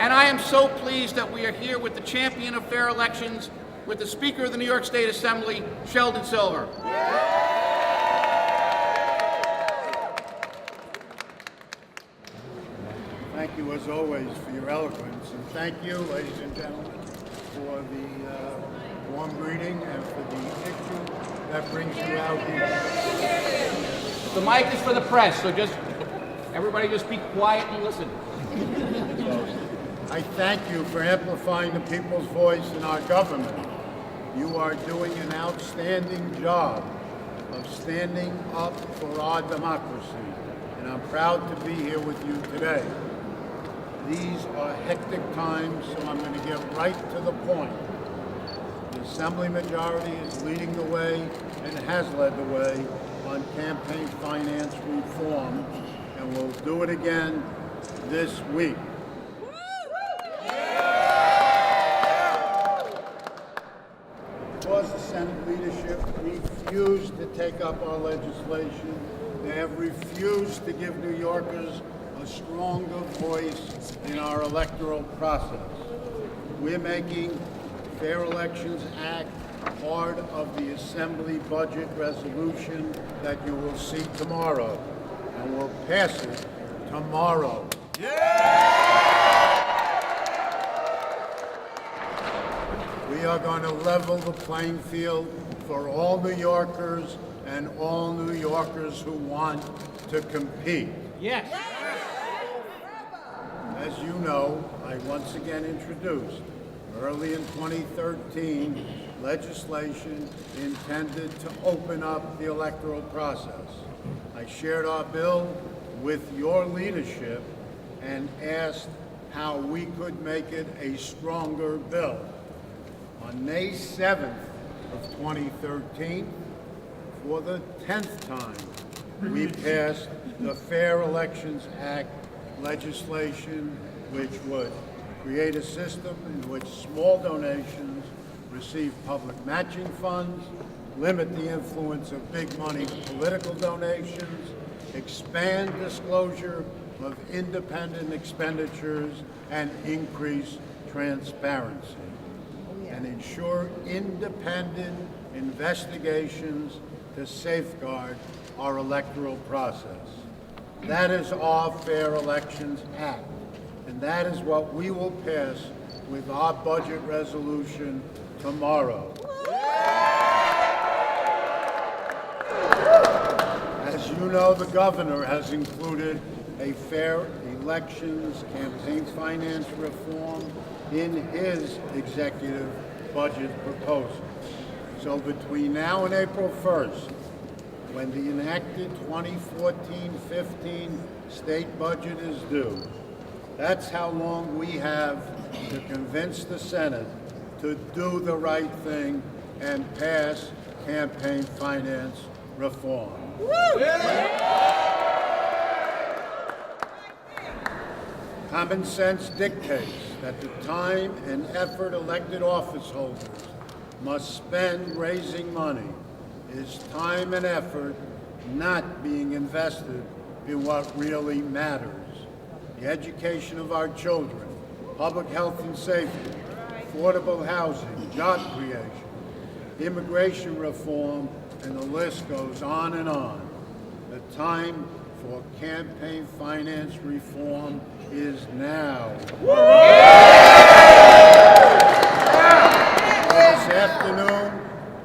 And I am so pleased that we are here with the champion of fair elections, with the Speaker of the New York State Assembly, Sheldon Silver. Thank you, as always, for your eloquence, and thank you, ladies and gentlemen, for the warm greeting and for the issue that brings you out here. The mic is for the press, so everybody just be quiet and listen. I thank you for amplifying the people's voice in our government. You are doing an outstanding job of standing up for our democracy, and I'm proud to be here with you today. These are hectic times, so I'm going to get right to the point. The Assembly majority is leading the way and has led the way on campaign finance reform, and will do it again this week. Because the Senate leadership refused to take up our legislation, they have refused to give New Yorkers a stronger voice in our electoral process. We're making Fair Elections Act part of the Assembly budget resolution that you will see tomorrow, and we'll pass it tomorrow. We are going to level the playing field for all New Yorkers and all New Yorkers who want to compete. Yes. As you know, I once again introduced, early in 2013, legislation intended to open up the electoral process. I shared our bill with your leadership and asked how we could make it a stronger bill. On May 7th of 2013, for the 10th time, we passed the Fair Elections Act legislation, which would create a system in which small donations receive public matching funds, limit the influence of big money political donations, expand disclosure of independent expenditures, and increase transparency, and ensure independent investigations to safeguard our electoral process. That is our Fair Elections Act, and that is what we will pass with our budget resolution tomorrow. As you know, the governor has included a fair elections campaign finance reform in his executive budget proposal. So between now and April 1st, when the enacted 2014-15 state budget is due, that's how long we have to convince the Senate to do the right thing and pass campaign finance reform. Common sense dictates that the time and effort elected office holders must spend raising money is time and effort not being invested in what really matters: the education of our children, public health and safety, affordable housing, job creation, immigration reform, and the list goes on and on. The time for campaign finance reform is now. This afternoon,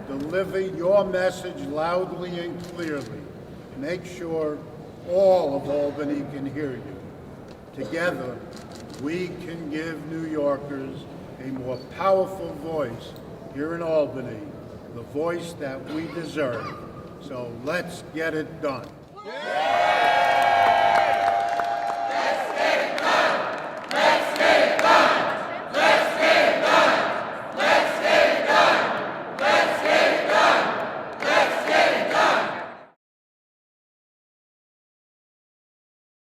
deliver your message loudly and clearly. Make sure all of Albany can hear you. Together, we can give New Yorkers a more powerful voice here in Albany, the voice that we deserve. So let's get it done.